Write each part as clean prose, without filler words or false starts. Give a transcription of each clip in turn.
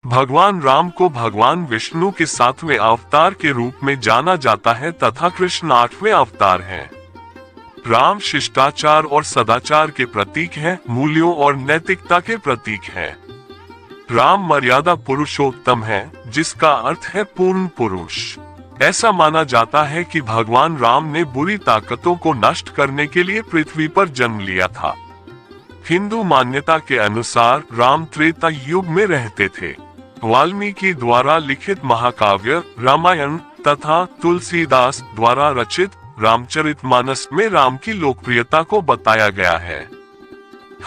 भगवान राम को भगवान विष्णु के 7वें अवतार के रूप में जाना जाता है तथा कृष्ण 8वें अवतार हैं। राम शिष्टाचार और सदाचार के प्रतीक हैं, मूल्यों और नैतिकता के प्रतीक हैं। राम मर्यादा पुरुषोत्तम है, जिसका अर्थ है पूर्ण पुरुष। ऐसा माना जाता है कि भगवान राम ने बुरी ताकतों को नष्ट करने के लिए पृथ्वी पर जन्म लिया था। हिंदू मान्यता के अनुसार राम त्रेता युग में रहते थे। वाल्मीकि द्वारा लिखित महाकाव्य रामायण तथा तुलसीदास द्वारा रचित रामचरितमानस में राम की लोकप्रियता को बताया गया है।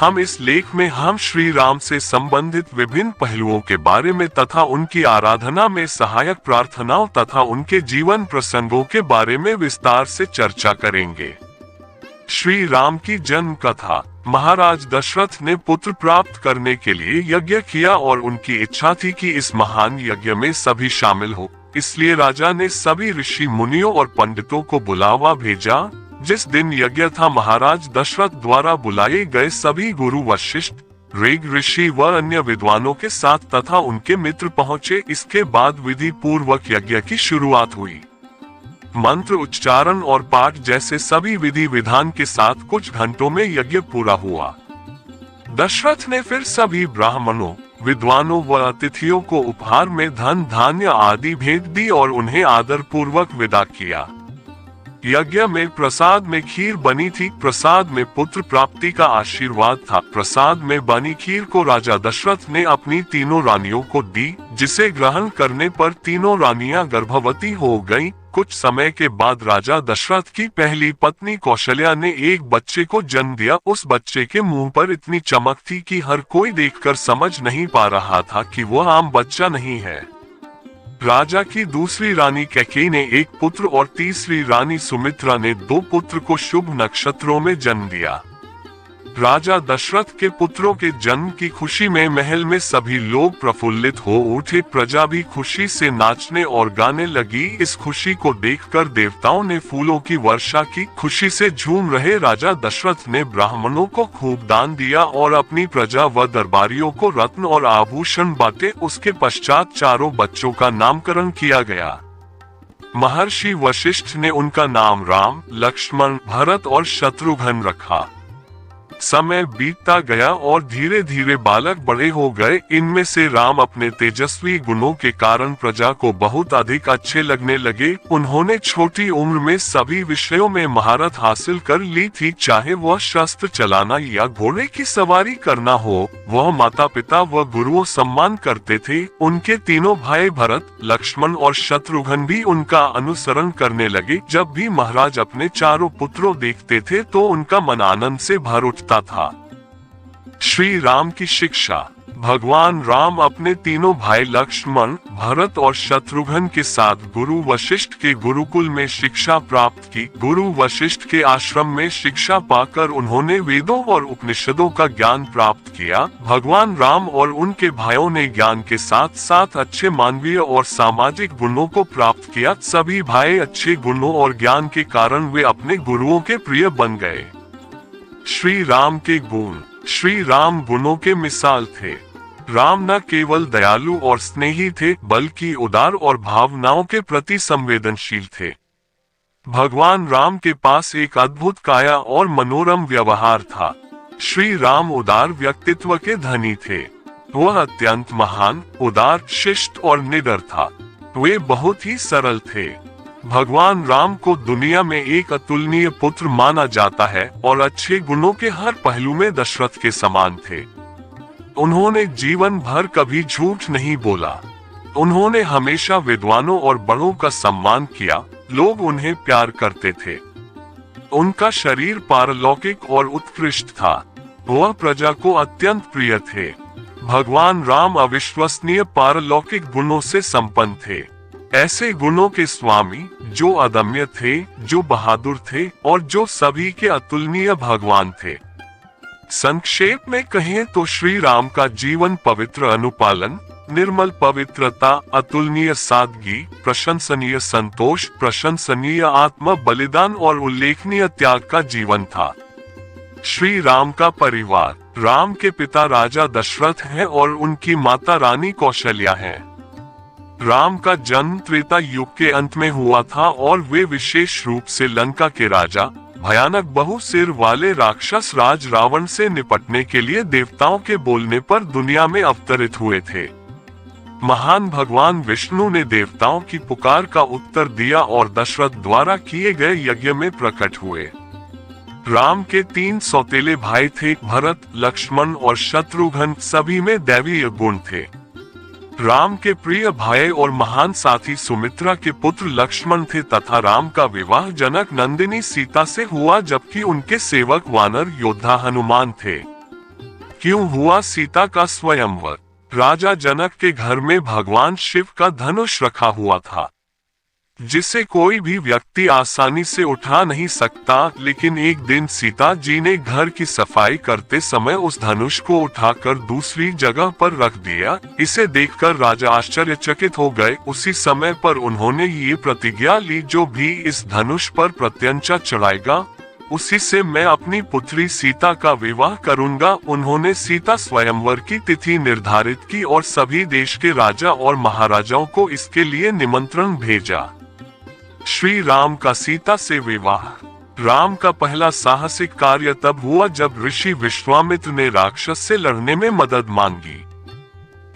हम इस लेख में श्री राम से संबंधित विभिन्न पहलुओं के बारे में तथा उनकी आराधना में सहायक प्रार्थनाओं तथा उनके जीवन प्रसंगों के बारे में विस्तार से चर्चा करेंगे। श्री राम की जन्म कथा। महाराज दशरथ ने पुत्र प्राप्त करने के लिए यज्ञ किया और उनकी इच्छा थी कि इस महान यज्ञ में सभी शामिल हो। इसलिए राजा ने सभी ऋषि मुनियों और पंडितों को बुलावा भेजा। जिस दिन यज्ञ था, महाराज दशरथ द्वारा बुलाए गए सभी गुरु वशिष्ठ, ऋग ऋषि व अन्य विद्वानों के साथ तथा उनके मित्र पहुँचे। इसके बाद विधि पूर्वक यज्ञ की शुरुआत हुई। मंत्र उच्चारण और पाठ जैसे सभी विधि विधान के साथ कुछ घंटों में यज्ञ पूरा हुआ। दशरथ ने फिर सभी ब्राह्मणों, विद्वानों व अतिथियों को उपहार में धन धान्य आदि भेंट दी और उन्हें आदर पूर्वक विदा किया। यज्ञ में प्रसाद में खीर बनी थी। प्रसाद में पुत्र प्राप्ति का आशीर्वाद था। प्रसाद में बनी खीर को राजा दशरथ ने अपनी तीनों रानियों को दी, जिसे ग्रहण करने पर तीनों रानियां गर्भवती हो गईं। कुछ समय के बाद राजा दशरथ की पहली पत्नी कौशल्या ने एक बच्चे को जन्म दिया। उस बच्चे के मुंह पर इतनी चमक थी कि हर कोई देखकर समझ नहीं पा रहा था कि वह आम बच्चा नहीं है। राजा की दूसरी रानी कैकेयी ने एक पुत्र और तीसरी रानी सुमित्रा ने 2 पुत्र को शुभ नक्षत्रों में जन्म दिया। राजा दशरथ के पुत्रों के जन्म की खुशी में महल में सभी लोग प्रफुल्लित हो उठे। प्रजा भी खुशी से नाचने और गाने लगी। इस खुशी को देखकर देवताओं ने फूलों की वर्षा की। खुशी से झूम रहे राजा दशरथ ने ब्राह्मणों को खूब दान दिया और अपनी प्रजा व दरबारियों को रत्न और आभूषण बांटे। उसके पश्चात चारों बच्चों का नामकरण किया गया। महर्षि वशिष्ठ ने उनका नाम राम, लक्ष्मण, भरत और शत्रुघ्न रखा। समय बीतता गया और धीरे धीरे बालक बड़े हो गए। इनमें से राम अपने तेजस्वी गुणों के कारण प्रजा को बहुत अधिक अच्छे लगने लगे। उन्होंने छोटी उम्र में सभी विषयों में महारत हासिल कर ली थी, चाहे वह शस्त्र चलाना या घोड़े की सवारी करना हो। वह माता पिता व गुरुओं सम्मान करते थे। उनके तीनों भाई भरत, लक्ष्मण और शत्रुघ्न भी उनका अनुसरण करने लगे। जब भी महाराज अपने चारों पुत्रों देखते थे तो उनका मन आनंद से भर उठता था। श्री राम की शिक्षा। भगवान राम अपने तीनों भाई लक्ष्मण, भरत और शत्रुघ्न के साथ गुरु वशिष्ठ के गुरुकुल में शिक्षा प्राप्त की। गुरु वशिष्ठ के आश्रम में शिक्षा पाकर उन्होंने वेदों और उपनिषदों का ज्ञान प्राप्त किया। भगवान राम और उनके भाइयों ने ज्ञान के साथ साथ अच्छे मानवीय और सामाजिक गुणों को प्राप्त किया। सभी भाई अच्छे गुणों और ज्ञान के कारण वे अपने गुरुओं के प्रिय बन गए। श्री राम के गुण। श्री राम गुणों के मिसाल थे। राम न केवल दयालु और स्नेही थे, बल्कि उदार और भावनाओं के प्रति संवेदनशील थे। भगवान राम के पास एक अद्भुत काया और मनोरम व्यवहार था। श्री राम उदार व्यक्तित्व के धनी थे। वह अत्यंत महान, उदार, शिष्ट और निडर था। वे बहुत ही सरल थे। भगवान राम को दुनिया में एक अतुलनीय पुत्र माना जाता है और अच्छे गुणों के हर पहलू में दशरथ के समान थे। उन्होंने जीवन भर कभी झूठ नहीं बोला। उन्होंने हमेशा विद्वानों और बड़ों का सम्मान किया। लोग उन्हें प्यार करते थे। उनका शरीर पारलौकिक और उत्कृष्ट था। वह प्रजा को अत्यंत प्रिय थे। भगवान राम अविश्वसनीय पारलौकिक गुणों से संपन्न थे। ऐसे गुणों के स्वामी जो अदम्य थे, जो बहादुर थे और जो सभी के अतुलनीय भगवान थे। संक्षेप में कहें तो श्री राम का जीवन पवित्र अनुपालन, निर्मल पवित्रता, अतुलनीय सादगी, प्रशंसनीय संतोष, प्रशंसनीय आत्म बलिदान और उल्लेखनीय त्याग का जीवन था। श्री राम का परिवार। राम के पिता राजा दशरथ हैं और उनकी माता रानी कौशल्या हैं। राम का जन्म त्रेता युग के अंत में हुआ था और वे विशेष रूप से लंका के राजा, भयानक बहुसिर वाले राक्षस राज रावण से निपटने के लिए देवताओं के बोलने पर दुनिया में अवतरित हुए थे। महान भगवान विष्णु ने देवताओं की पुकार का उत्तर दिया और दशरथ द्वारा किए गए यज्ञ में प्रकट हुए। राम के 3 सौतेले भाई थे, भरत, लक्ष्मण और शत्रुघ्न। सभी में दैवीय गुण थे। राम के प्रिय भाई और महान साथी सुमित्रा के पुत्र लक्ष्मण थे तथा राम का विवाह जनक नंदिनी सीता से हुआ, जबकि उनके सेवक वानर योद्धा हनुमान थे। क्यों हुआ सीता का स्वयंवर? राजा जनक के घर में भगवान शिव का धनुष रखा हुआ था, जिसे कोई भी व्यक्ति आसानी से उठा नहीं सकता। लेकिन एक दिन सीता जी ने घर की सफाई करते समय उस धनुष को उठाकर दूसरी जगह पर रख दिया। इसे देखकर राजा आश्चर्यचकित हो गए। उसी समय पर उन्होंने ये प्रतिज्ञा ली, जो भी इस धनुष पर प्रत्यंचा चढ़ाएगा उसी से मैं अपनी पुत्री सीता का विवाह करूंगा। उन्होंने सीता स्वयंवर की तिथि निर्धारित की और सभी देश के राजा और महाराजाओं को इसके लिए निमंत्रण भेजा। श्री राम का सीता से विवाह। राम का पहला साहसिक कार्य तब हुआ जब ऋषि विश्वामित्र ने राक्षस से लड़ने में मदद मांगी।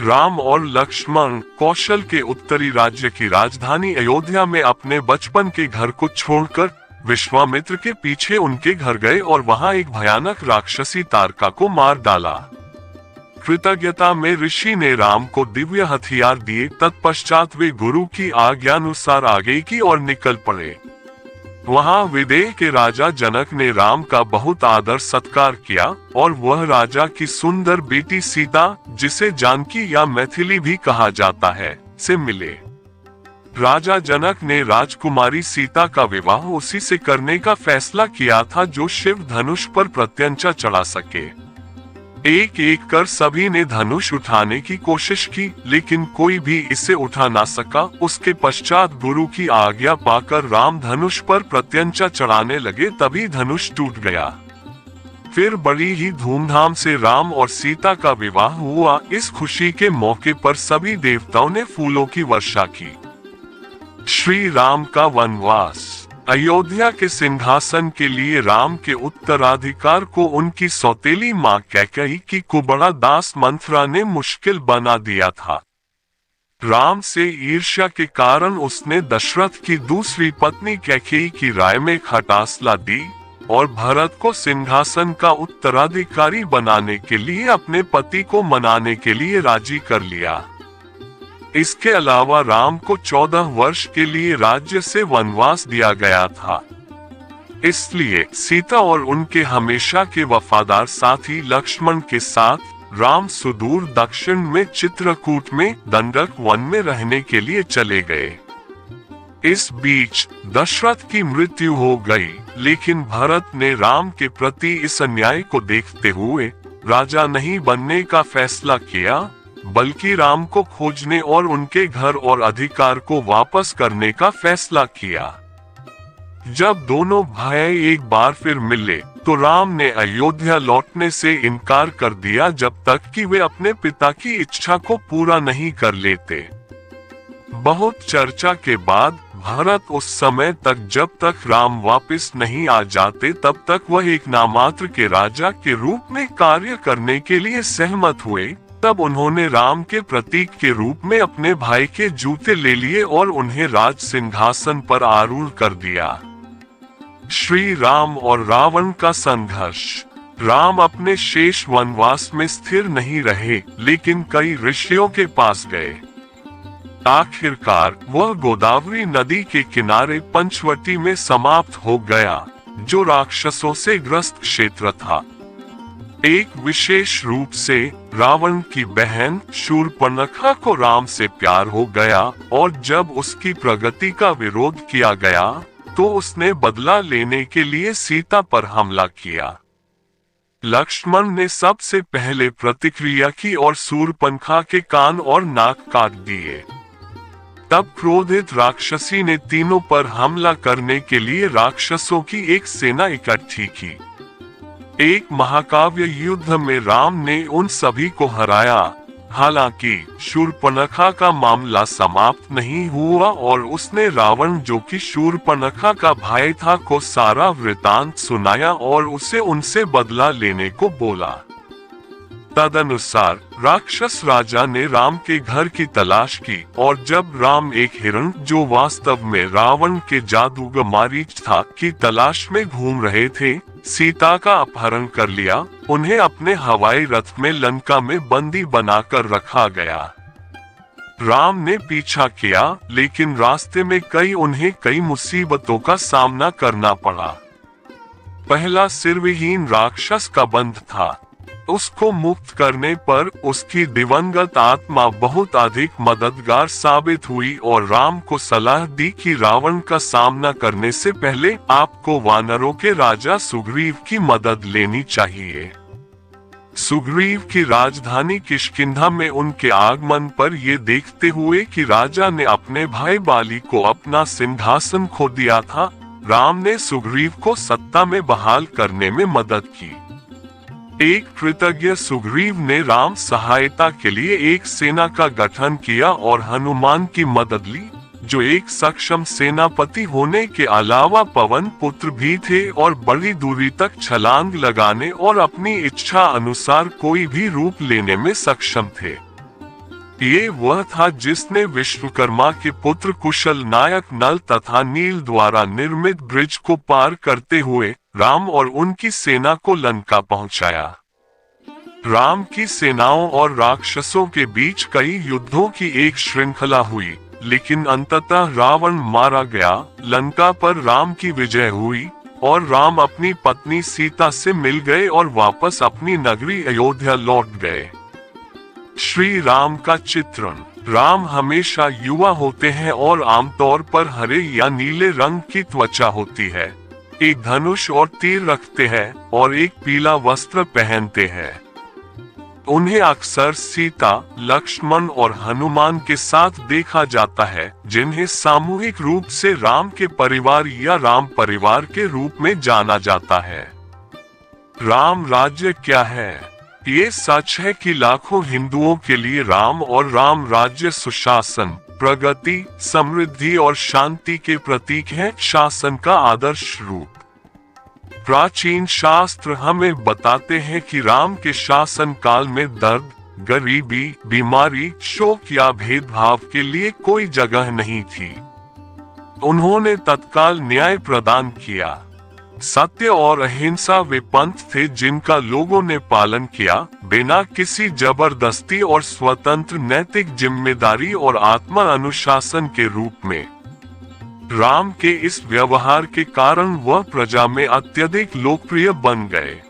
राम और लक्ष्मण कौशल के उत्तरी राज्य की राजधानी अयोध्या में अपने बचपन के घर को छोड़कर विश्वामित्र के पीछे उनके घर गए और वहां एक भयानक राक्षसी तारका को मार डाला। कृतज्ञता में ऋषि ने राम को दिव्य हथियार दिए। तत्पश्चात वे गुरु की आज्ञानुसार आगे की ओर निकल पड़े। वहां विदेह के राजा जनक ने राम का बहुत आदर सत्कार किया और वह राजा की सुंदर बेटी सीता, जिसे जानकी या मैथिली भी कहा जाता है, से मिले। राजा जनक ने राजकुमारी सीता का विवाह उसी से करने का फैसला किया था जो शिव धनुष पर प्रत्यंचा चढ़ा सके। एक एक कर सभी ने धनुष उठाने की कोशिश की, लेकिन कोई भी इसे उठा ना सका। उसके पश्चात गुरु की आज्ञा पाकर राम धनुष पर प्रत्यंचा चढ़ाने लगे, तभी धनुष टूट गया। फिर बड़ी ही धूमधाम से राम और सीता का विवाह हुआ। इस खुशी के मौके पर सभी देवताओं ने फूलों की वर्षा की। श्री राम का वनवास। अयोध्या के सिंहासन के लिए राम के उत्तराधिकार को उनकी सौतेली मां कैकेयी की कुबड़ा दास मंथरा ने मुश्किल बना दिया था। राम से ईर्ष्या के कारण उसने दशरथ की दूसरी पत्नी कैकेयी की राय में खटासला दी और भरत को सिंहासन का उत्तराधिकारी बनाने के लिए अपने पति को मनाने के लिए राजी कर लिया। इसके अलावा राम को 14 वर्ष के लिए राज्य से वनवास दिया गया था। इसलिए सीता और उनके हमेशा के वफादार साथी लक्ष्मण के साथ राम सुदूर दक्षिण में चित्रकूट में दंडक वन में रहने के लिए चले गए। इस बीच दशरथ की मृत्यु हो गई, लेकिन भरत ने राम के प्रति इस अन्याय को देखते हुए राजा नहीं बनने का फैसला किया, बल्कि राम को खोजने और उनके घर और अधिकार को वापस करने का फैसला किया। जब दोनों भाई एक बार फिर मिले तो राम ने अयोध्या लौटने से इनकार कर दिया जब तक कि वे अपने पिता की इच्छा को पूरा नहीं कर लेते। बहुत चर्चा के बाद भरत उस समय तक जब तक राम वापस नहीं आ जाते तब तक वह एक नामात्र के राजा के रूप में कार्य करने के लिए सहमत हुए। तब उन्होंने राम के प्रतीक के रूप में अपने भाई के जूते ले लिए और उन्हें राज सिंहासन पर आरूढ़ कर दिया। श्री राम और रावण का संघर्ष। राम अपने शेष वनवास में स्थिर नहीं रहे, लेकिन कई ऋषियों के पास गए। आखिरकार वह गोदावरी नदी के किनारे पंचवटी में समाप्त हो गया, जो राक्षसों से ग्रस्त क्षेत्र था। एक विशेष रूप से रावण की बहन शूर्पणखा को राम से प्यार हो गया और जब उसकी प्रगति का विरोध किया गया तो उसने बदला लेने के लिए सीता पर हमला किया। लक्ष्मण ने सबसे पहले प्रतिक्रिया की और शूर्पणखा के कान और नाक काट दिए। तब क्रोधित राक्षसी ने तीनों पर हमला करने के लिए राक्षसों की एक सेना इकट्ठी की। एक महाकाव्य युद्ध में राम ने उन सभी को हराया। हालांकि शूर्पणखा का मामला समाप्त नहीं हुआ और उसने रावण, जो कि शूर्पणखा का भाई था, को सारा वृतांत सुनाया और उसे उनसे बदला लेने को बोला। तदनुसार राक्षस राजा ने राम के घर की तलाश की और जब राम एक हिरण, जो वास्तव में रावण के जादूगर मारीच था, की तलाश में घूम रहे थे, सीता का अपहरण कर लिया। उन्हें अपने हवाई रथ में लंका में बंदी बनाकर रखा गया। राम ने पीछा किया, लेकिन रास्ते में उन्हें कई मुसीबतों का सामना करना पड़ा। पहला सिरविहीन राक्षस का बंध था। उसको मुक्त करने पर उसकी दिवंगत आत्मा बहुत अधिक मददगार साबित हुई और राम को सलाह दी कि रावण का सामना करने से पहले आपको वानरों के राजा सुग्रीव की मदद लेनी चाहिए। सुग्रीव की राजधानी किष्किंधा में उनके आगमन पर ये देखते हुए कि राजा ने अपने भाई बाली को अपना सिंहासन खो दिया था, राम ने सुग्रीव को सत्ता में बहाल करने में मदद की। एक कृतज्ञ सुग्रीव ने राम सहायता के लिए एक सेना का गठन किया और हनुमान की मदद ली, जो एक सक्षम सेनापति होने के अलावा पवन पुत्र भी थे और बड़ी दूरी तक छलांग लगाने और अपनी इच्छा अनुसार कोई भी रूप लेने में सक्षम थे। ये वह था जिसने विश्वकर्मा के पुत्र कुशल नायक नल तथा नील द्वारा निर्मित ब्रिज को पार करते हुए राम और उनकी सेना को लंका पहुंचाया। राम की सेनाओं और राक्षसों के बीच कई युद्धों की एक श्रृंखला हुई, लेकिन अंततः रावण मारा गया। लंका पर राम की विजय हुई और राम अपनी पत्नी सीता से मिल गए और वापस अपनी नगरी अयोध्या लौट गए। श्री राम का चित्रण। राम हमेशा युवा होते हैं और आमतौर पर हरे या नीले रंग की त्वचा होती है। एक धनुष और तीर रखते हैं और एक पीला वस्त्र पहनते हैं। उन्हें अक्सर सीता, लक्ष्मण और हनुमान के साथ देखा जाता है, जिन्हें सामूहिक रूप से राम के परिवार या राम परिवार के रूप में जाना जाता है। राम राज्य क्या है? ये सच है कि लाखों हिंदुओं के लिए राम और राम राज्य सुशासन, प्रगति, समृद्धि और शांति के प्रतीक है, शासन का आदर्श रूप। प्राचीन शास्त्र हमें बताते हैं कि राम के शासन काल में दर्द, गरीबी, बीमारी, शोक या भेदभाव के लिए कोई जगह नहीं थी। उन्होंने तत्काल न्याय प्रदान किया। सत्य और अहिंसा वे पंथ थे जिनका लोगों ने पालन किया, बिना किसी जबरदस्ती और स्वतंत्र नैतिक जिम्मेदारी और आत्म अनुशासन के रूप में। राम के इस व्यवहार के कारण वह प्रजा में अत्यधिक लोकप्रिय बन गए।